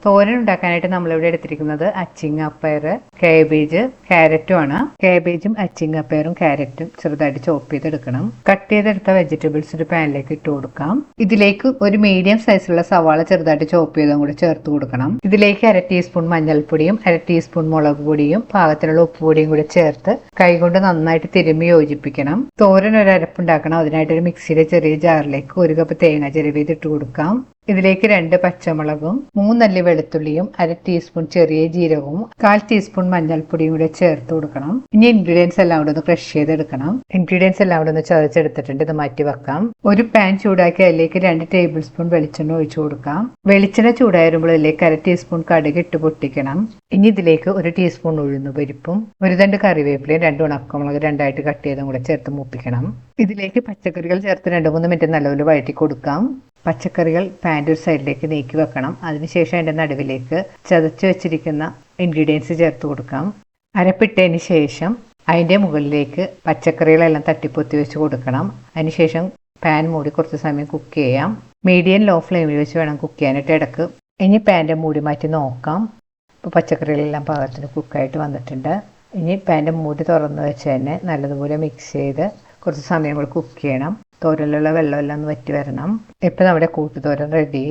തോരൻ ഉണ്ടാക്കാനായിട്ട് നമ്മളിവിടെ എടുത്തിരിക്കുന്നത് അച്ചിങ്ങപ്പയർ, കാബേജ്, ക്യാരറ്റും ആണ്. കാബേജും അച്ചിങ്ങപ്പയറും ക്യാരറ്റും ചെറുതായിട്ട് ചോപ്പ് ചെയ്തെടുക്കണം. കട്ട് ചെയ്തെടുത്ത വെജിറ്റബിൾസ് ഒരു പാനിലേക്ക് ഇട്ട് കൊടുക്കാം. ഇതിലേക്ക് ഒരു മീഡിയം സൈസിലുള്ള സവാള ചെറുതായിട്ട് ചോപ്പ് ചെയ്തും കൂടി ചേർത്ത് കൊടുക്കണം. ഇതിലേക്ക് 1/2 ടീസ്പൂൺ മഞ്ഞൾപ്പൊടിയും 1/2 ടീസ്പൂൺ മുളക് പൊടിയും പാകത്തിനുള്ള ഉപ്പുപൊടിയും കൂടി ചേർത്ത് കൈകൊണ്ട് നന്നായിട്ട് തിരുമ്മി യോജിപ്പിക്കണം. തോരൻ ഒരു അരപ്പുണ്ടാക്കണം. അതിനായിട്ട് ഒരു മിക്സിയിലെ ചെറിയ ജാറിലേക്ക് 1 കപ്പ് തേങ്ങ ചിരവിയത് ഇട്ട് കൊടുക്കാം. ഇതിലേക്ക് 2 പച്ചമുളകും 3 അല്ലി വെളുത്തുള്ളിയും 1/2 ടീസ്പൂൺ ചെറിയ ജീരകവും 1/4 ടീസ്പൂൺ മഞ്ഞൾപ്പൊടിയും കൂടെ ചേർത്ത് കൊടുക്കണം. ഇനി ഇൻഗ്രീഡിയൻസ് എല്ലാം കൂടെ ഒന്ന് ക്രഷ് ചെയ്തെടുക്കണം. ഇൻഗ്രീഡിയൻസ് എല്ലാം കൂടെ ഒന്ന് ചതച്ചെടുത്തിട്ടുണ്ട്. ഇത് മാറ്റി വെക്കാം. ഒരു പാൻ ചൂടാക്കി അതിലേക്ക് 2 ടേബിൾ സ്പൂൺ വെളിച്ചെണ്ണ ഒഴിച്ചു കൊടുക്കാം. വെളിച്ചെണ്ണ ചൂടായിരുമ്പോൾ ഇതിലേക്ക് 1/2 ടീസ്പൂൺ കടുക് ഇട്ട് പൊട്ടിക്കണം. ഇനി ഇതിലേക്ക് 1 ടീസ്പൂൺ ഉഴുന്നുപരിപ്പും 1 തണ്ട് കറിവേപ്പിലയും 2 ഉണക്കമുളക് രണ്ടായിട്ട് കട്ട് ചെയ്തും കൂടെ ചേർത്ത് മൂപ്പിക്കണം. ഇതിലേക്ക് പച്ചക്കറികൾ ചേർത്ത് 2-3 മിനിറ്റ് നല്ലപോലെ വഴറ്റി കൊടുക്കാം. പച്ചക്കറികൾ പാൻ്റെ ഒരു സൈഡിലേക്ക് നീക്കി വെക്കണം. അതിനുശേഷം അതിൻ്റെ നടുവിലേക്ക് ചതച്ച് വെച്ചിരിക്കുന്ന ഇൻഗ്രീഡിയൻസ് ചേർത്ത് കൊടുക്കാം. അരപ്പിട്ടതിന് ശേഷം അതിൻ്റെ മുകളിലേക്ക് പച്ചക്കറികളെല്ലാം തട്ടിപ്പൊത്തി വെച്ച് കൊടുക്കണം. അതിനുശേഷം പാൻ മൂടി കുറച്ച് സമയം കുക്ക് ചെയ്യാം. മീഡിയം ലോ ഫ്ലെയിമിൽ വെച്ച് വേണം കുക്ക് ചെയ്യാനായിട്ട് ഇടക്ക്. ഇനി പാൻ്റെ മൂടി മാറ്റി നോക്കാം. ഇപ്പോൾ പച്ചക്കറികളെല്ലാം പാകത്തിന് കുക്കായിട്ട് വന്നിട്ടുണ്ട്. ഇനി പാൻ്റെ മൂടി തുറന്ന് വെച്ച് തന്നെ നല്ലതുപോലെ മിക്സ് ചെയ്ത് കുറച്ച് സമയം കൂടി കുക്ക് ചെയ്യണം. തോരനിലുള്ള വെള്ളമെല്ലാം ഒന്ന് വറ്റി വരണം. ഇപ്പം നമ്മുടെ കൂട്ടുതോരൻ റെഡി.